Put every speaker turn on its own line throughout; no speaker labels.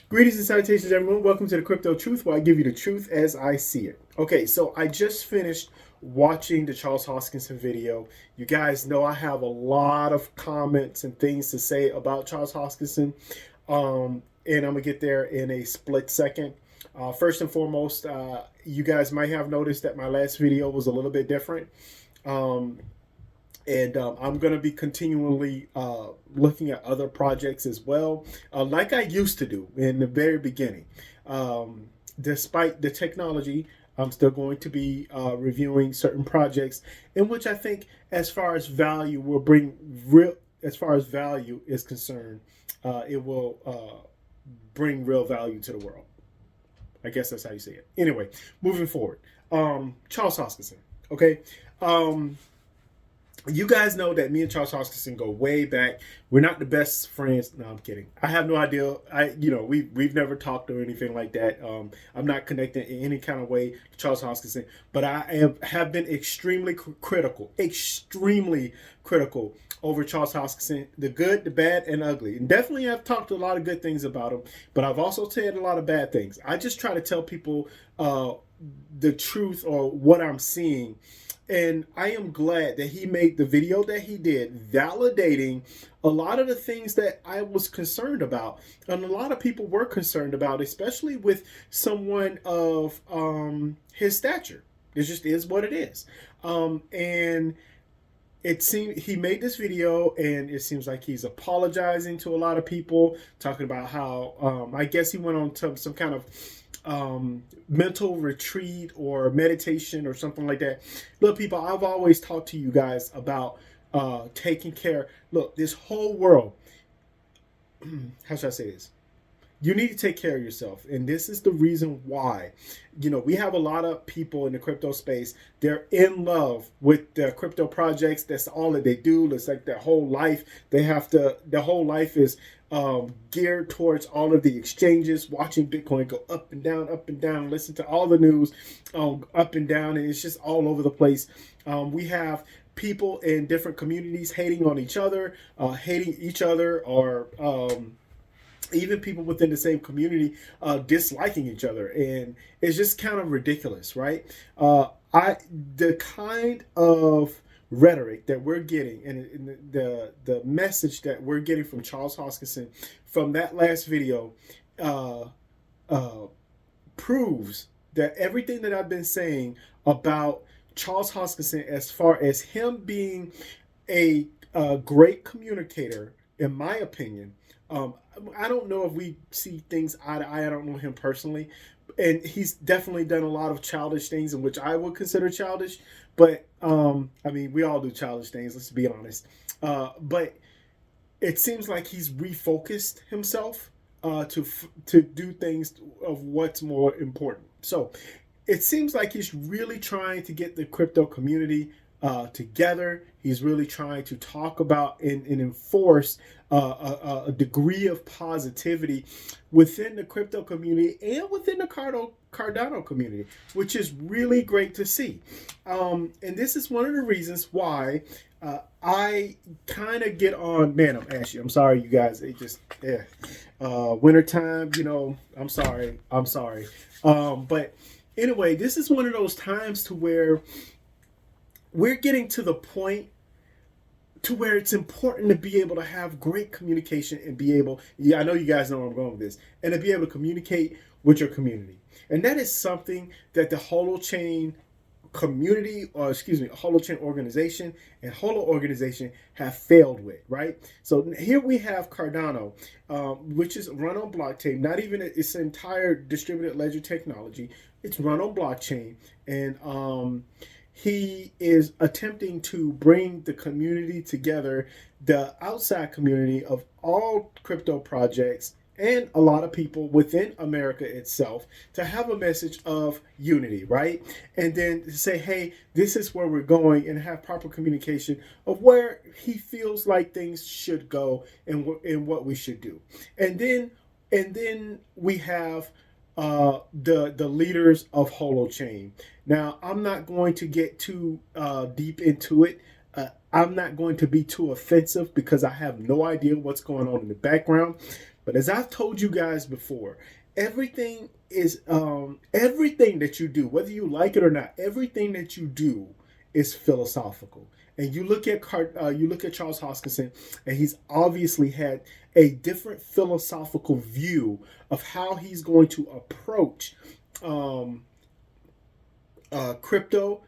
Greetings and salutations, everyone. Welcome to the Crypto Truth, where I give you the truth as I see it. Okay, so I just finished watching the Charles Hoskinson video. You guys know I have a lot of comments and things to say about Charles Hoskinson, and I'm gonna get there in a split second. First and foremost, you guys might have noticed that my last video was a little bit different. Um, and I'm going to be continually looking at other projects as well, like I used to do in the very beginning. Despite the technology, I'm still going to be reviewing certain projects in which I think, as far as value, will bring real. As far as value is concerned, it will bring real value to the world. I guess that's how you say it. Anyway, moving forward, Charles Hoskinson. Okay. Um, you guys know that me and Charles Hoskinson go way back. We're not the best friends. No, I'm kidding. I have no idea. We've never talked or anything like that. I'm not connected in any kind of way to Charles Hoskinson, but have been extremely critical over Charles Hoskinson, the good, the bad, and ugly. And definitely I've talked a lot of good things about him, but I've also said a lot of bad things. I just try to tell people the truth or what I'm seeing. And I am glad that he made the video that he did, validating a lot of the things that I was concerned about, and a lot of people were concerned about, especially with someone of his stature. It just is what it is. And it seemed he made this video, and it seems like he's apologizing to a lot of people, talking about how I guess he went on to some kind of mental retreat or meditation or something like that. Look, people, I've always talked to you guys about taking care. Look, this whole world, how should I say this? You need to take care of yourself. And this is the reason why, we have a lot of people in the crypto space. They're in love with the crypto projects. That's all that they do. It's like their whole life. Their whole life is geared towards all of the exchanges, watching Bitcoin go up and down, listen to all the news up and down. And it's just all over the place. We have people in different communities hating on each other, or even people within the same community disliking each other, and it's just kind of ridiculous, right? The kind of rhetoric that we're getting, and the message that we're getting from Charles Hoskinson from that last video proves that everything that I've been saying about Charles Hoskinson, as far as him being a great communicator, in my opinion. I don't know if we see things eye to eye. I don't know him personally. And he's definitely done a lot of childish things, in which I would consider childish. But, we all do childish things, let's be honest. But it seems like he's refocused himself to do things of what's more important. So it seems like he's really trying to get the crypto community together. He's really trying to talk about and enforce a degree of positivity within the crypto community and within the Cardano community, which is really great to see. And this is one of the reasons why I kind of get on. Man, I'm ashy. I'm sorry, you guys. It just, wintertime, I'm sorry. But anyway, this is one of those times to where we're getting to the point to where it's important to be able to have great communication and be able, I know you guys know where I'm going with this, and to be able to communicate with your community. And that is something that the Holochain community, Holochain organization and Holo organization have failed with, right? So here we have Cardano, which is run on blockchain, not even its entire distributed ledger technology. It's run on blockchain, and he is attempting to bring the community together, the outside community of all crypto projects and a lot of people within America itself, to have a message of unity, right? And then to say, hey, this is where we're going, and have proper communication of where he feels like things should go and what we should do. And then we have the leaders of Holochain. Now, I'm not going to get too deep into it. I'm not going to be too offensive because I have no idea what's going on in the background. But as I've told you guys before, everything that you do, whether you like it or not, everything that you do is philosophical. And you look at Charles Hoskinson, and he's obviously had a different philosophical view of how he's going to approach um, crypto,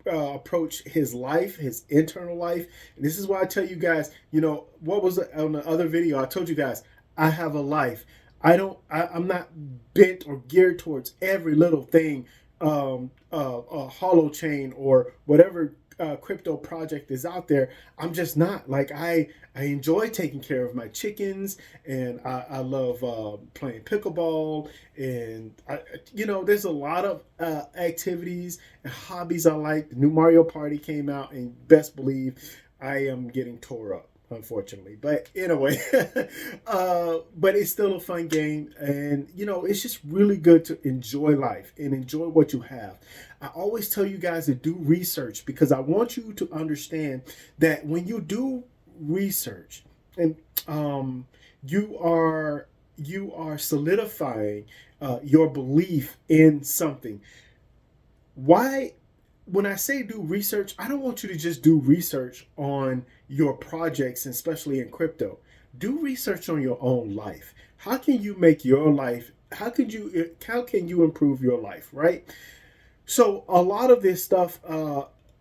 approach his life, his internal life. And this is why I tell you guys, what was on the other video? I told you guys, I have a life. I'm not bent or geared towards every little thing, Holochain or whatever crypto project is out there. I'm just not. Like, I enjoy taking care of my chickens, and I love playing pickleball, and there's a lot of activities and hobbies I like. The new Mario Party came out, and best believe I am getting tore up, unfortunately. But anyway, but it's still a fun game, and it's just really good to enjoy life and enjoy what you have. I always tell you guys to do research, because I want you to understand that when you do research, and you are solidifying your belief in something. Why? When I say do research, I don't want you to just do research on your projects, especially in crypto. Do research on your own life. How can you make your life? How can you improve your life? Right. So a lot of this stuff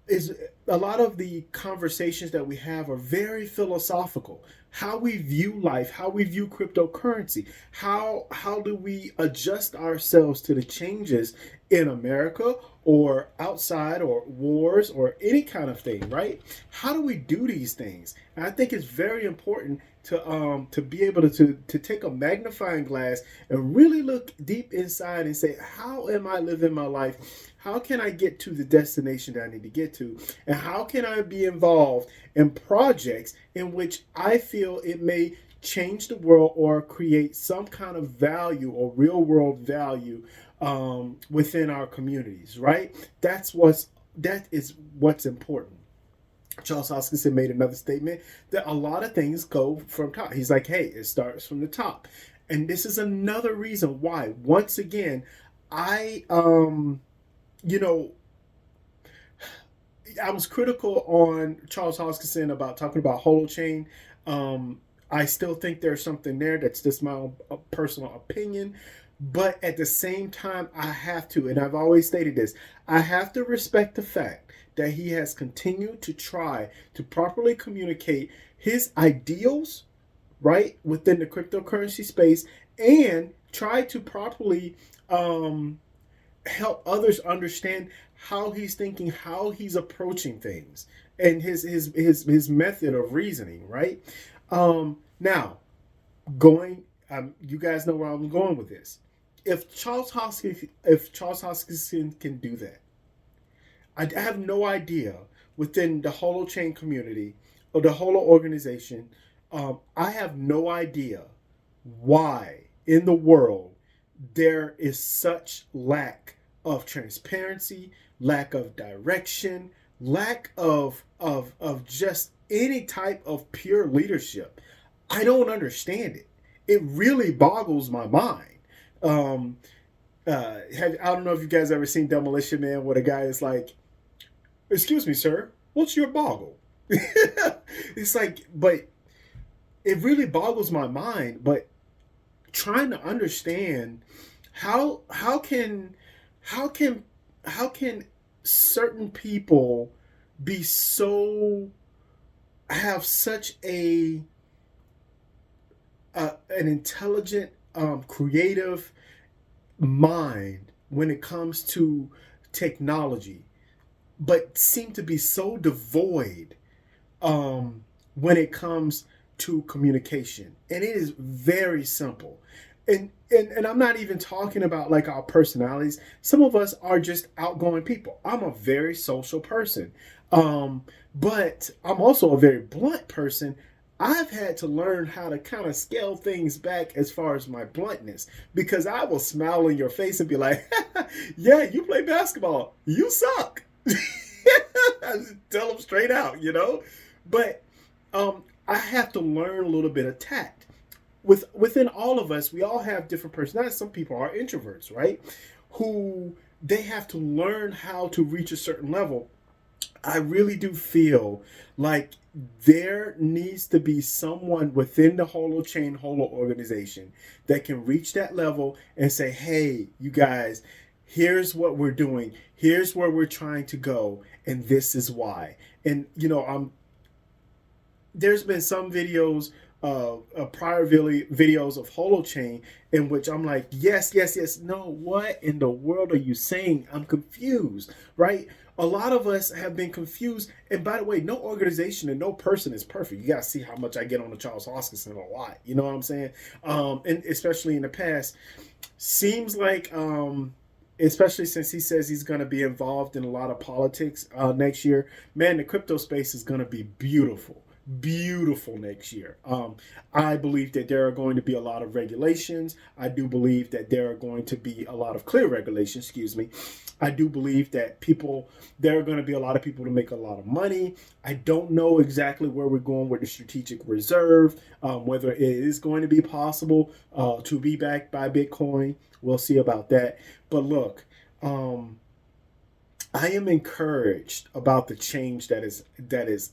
is a lot of the conversations that we have are very philosophical. How we view life, how we view cryptocurrency, how do we adjust ourselves to the changes in America or outside, or wars, or any kind of thing, right? How do we do these things? And I think it's very important to be able to take a magnifying glass and really look deep inside and say, how am I living my life? How can I get to the destination that I need to get to? And how can I be involved in projects in which I feel it may change the world or create some kind of value or real world value within our communities, right? That is what's important. Charles Hoskinson made another statement that a lot of things go from top. He's like, hey, it starts from the top. And this is another reason why, once again, I was critical on Charles Hoskinson about talking about Holochain. I still think there's something there. That's just my own personal opinion. But at the same time, I have to, and I've always stated this, I have to respect the fact that he has continued to try to properly communicate his ideals, right, within the cryptocurrency space, and try to properly help others understand how he's thinking, how he's approaching things, and his method of reasoning, right? Now, you guys know where I'm going with this. If Charles Hoskinson can do that, I have no idea within the Holochain community or the Holo organization. I have no idea why in the world there is such lack of transparency, lack of direction, lack of just any type of pure leadership. I don't understand it. It really boggles my mind. I don't know if you guys ever seen Demolition Man, where the guy is like, "Excuse me, sir, what's your boggle?" It's like, but it really boggles my mind. But trying to understand how can certain people be have such an intelligent, creative mind when it comes to technology, but seem to be so devoid when it comes to communication. And it is very simple. And I'm not even talking about like our personalities. Some of us are just outgoing people. I'm a very social person. But I'm also a very blunt person. I've had to learn how to kind of scale things back as far as my bluntness, because I will smile in your face and be like, yeah, you play basketball. You suck. I just tell them straight out, But I have to learn a little bit of tact. within all of us, we all have different personalities. Some people are introverts, right? Who they have to learn how to reach a certain level. I really do feel like there needs to be someone within the Holochain Holo organization that can reach that level and say, hey, you guys, here's what we're doing, here's where we're trying to go, and this is why. And there's been some videos prior videos of Holochain in which I'm like, yes, yes, yes. No, what in the world are you saying? I'm confused, right? A lot of us have been confused. And by the way, no organization and no person is perfect. You got to see how much I get on the Charles Hoskinson a lot. You know what I'm saying? And especially in the past, seems like, especially since he says he's going to be involved in a lot of politics next year, man, the crypto space is going to be beautiful next year. I believe that there are going to be a lot of regulations. I do believe that there are going to be a lot of clear regulations, excuse me. I do believe that there are going to be a lot of people to make a lot of money. I don't know exactly where we're going with the strategic reserve, whether it is going to be possible to be backed by Bitcoin. We'll see about that. But look, I am encouraged about the change that is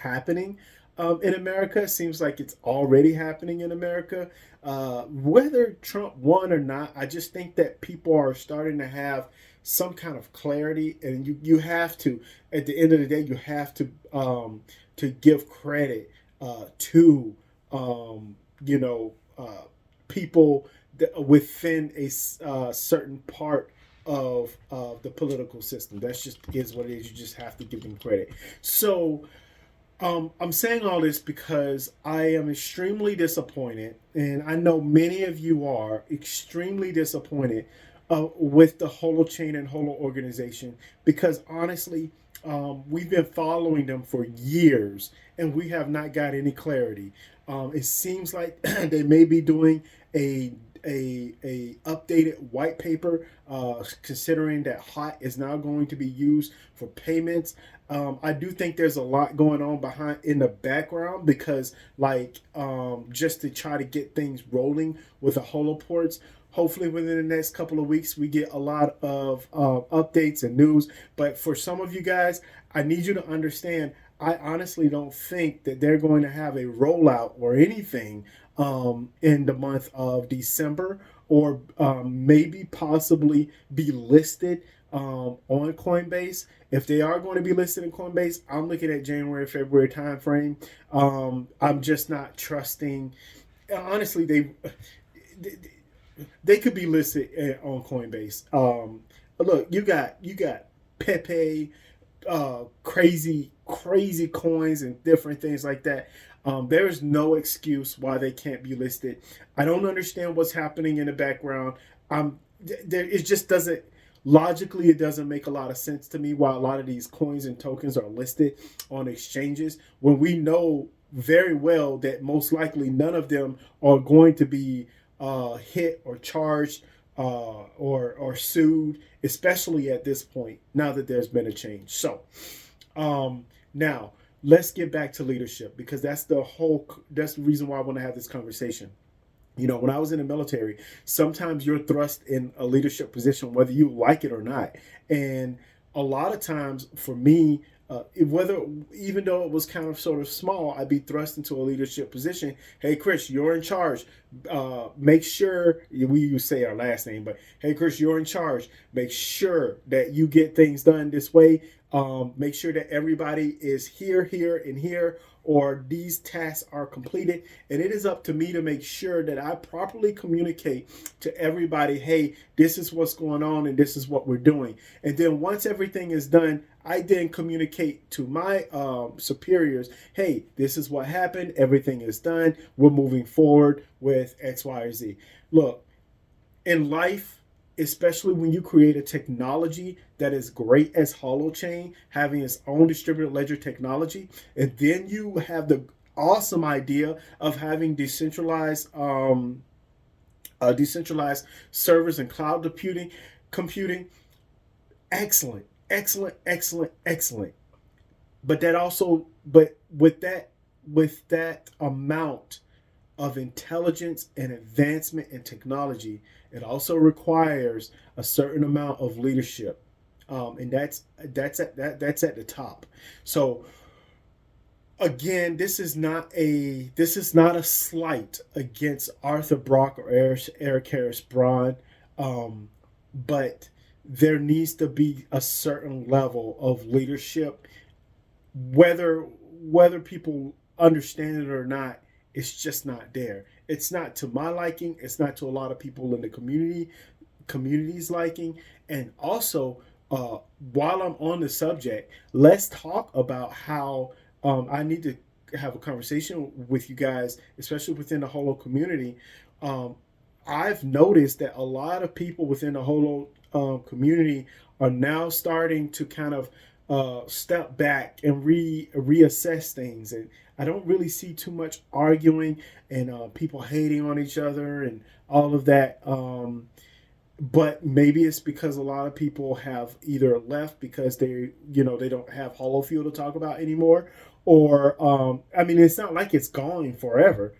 happening in America. It seems like it's already happening in America. Whether Trump won or not, I just think that people are starting to have some kind of clarity, and you have to, at the end of the day, you have to give credit to people within a certain part of the political system. That's just is what it is. You just have to give them credit. So I'm saying all this because I am extremely disappointed, and I know many of you are extremely disappointed with the Holochain and Holo organization, because honestly, we've been following them for years and we have not got any clarity. It seems like they may be doing a updated white paper, considering that HOT is now going to be used for payments. I do think there's a lot going on behind in the background, because just to try to get things rolling with the holoports. Hopefully within the next couple of weeks we get a lot of updates and news. But for some of you guys, I need you to understand, I honestly don't think that they're going to have a rollout or anything in the month of December, or maybe possibly be listed on Coinbase. If they are going to be listed in Coinbase, I'm looking at January, February timeframe. I'm just not trusting. Honestly, they could be listed on Coinbase. Look, you got Pepe, crazy coins and different things like that. There is no excuse why they can't be listed. I don't understand what's happening in the background. It just doesn't, logically, it doesn't make a lot of sense to me why a lot of these coins and tokens are listed on exchanges, when we know very well that most likely none of them are going to be hit or charged or sued, especially at this point, now that there's been a change. So now let's get back to leadership, because that's the reason why I want to have this conversation. When I was in the military, sometimes you're thrust in a leadership position, whether you like it or not. And a lot of times for me, even though it was kind of sort of small, I'd be thrust into a leadership position. Hey, Chris, you're in charge. Make sure, we say our last name, but hey, Chris, you're in charge. Make sure that you get things done this way. Make sure that everybody is here, and here, or these tasks are completed. And it is up to me to make sure that I properly communicate to everybody, hey, this is what's going on and this is what we're doing. And then once everything is done, I then communicate to my superiors, hey, this is what happened. Everything is done. We're moving forward with X, Y, or Z. Look, in life, especially when you create a technology that is great as Holochain, having its own distributed ledger technology, and then you have the awesome idea of having decentralized servers and cloud computing, excellent. But with that amount of intelligence and advancement in technology, it also requires a certain amount of leadership, and that's at the top. So again, this is not a slight against Arthur Brock or Eric Harris Braun, but there needs to be a certain level of leadership, whether people understand it or not. It's just not there. It's not to my liking. It's not to a lot of people in the community's liking. And also, while I'm on the subject, let's talk about how I need to have a conversation with you guys, especially within the Holo community. Um, I've noticed that a lot of people within the Holo community are now starting to kind of step back and reassess things, and I don't really see too much arguing and people hating on each other and all of that. But maybe it's because a lot of people have either left because they don't have Holofield to talk about anymore, or I mean, it's not like it's gone forever.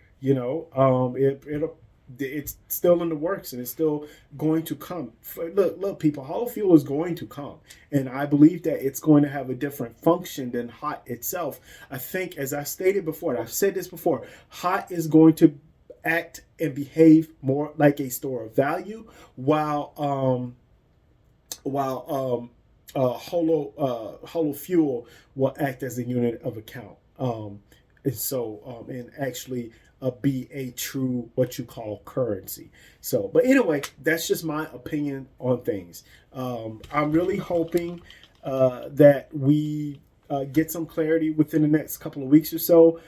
It's still in the works and it's still going to come. Look, people, Holofuel is going to come, and I believe that it's going to have a different function than Hot itself. I think, as I stated before, and I've said this before, Hot is going to act and behave more like a store of value, while Holo Fuel will act as a unit of account, and actually be a true what you call currency. So, but anyway, that's just my opinion on things. I'm really hoping that we get some clarity within the next couple of weeks or so.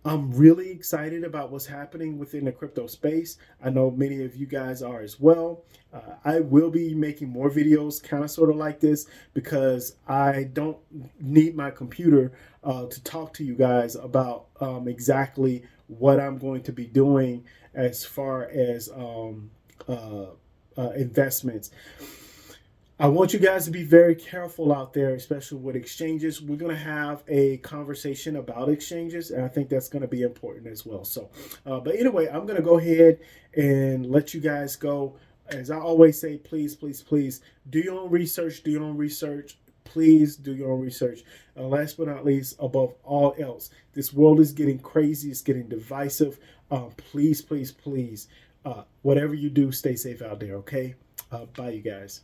I'm really excited about what's happening within the crypto space. I know many of you guys are as well. I will be making more videos kind of sort of like this because I don't need my computer to talk to you guys about exactly what I'm going to be doing as far as investments. I want you guys to be very careful out there, especially with exchanges. We're going to have a conversation about exchanges, and I think that's going to be important as well. So, but anyway, I'm going to go ahead and let you guys go. As I always say, please, please, please do your own research. Do your own research. Please do your own research. Last but not least, above all else, this world is getting crazy. It's getting divisive. Please, please, please, whatever you do, stay safe out there, okay? Bye, you guys.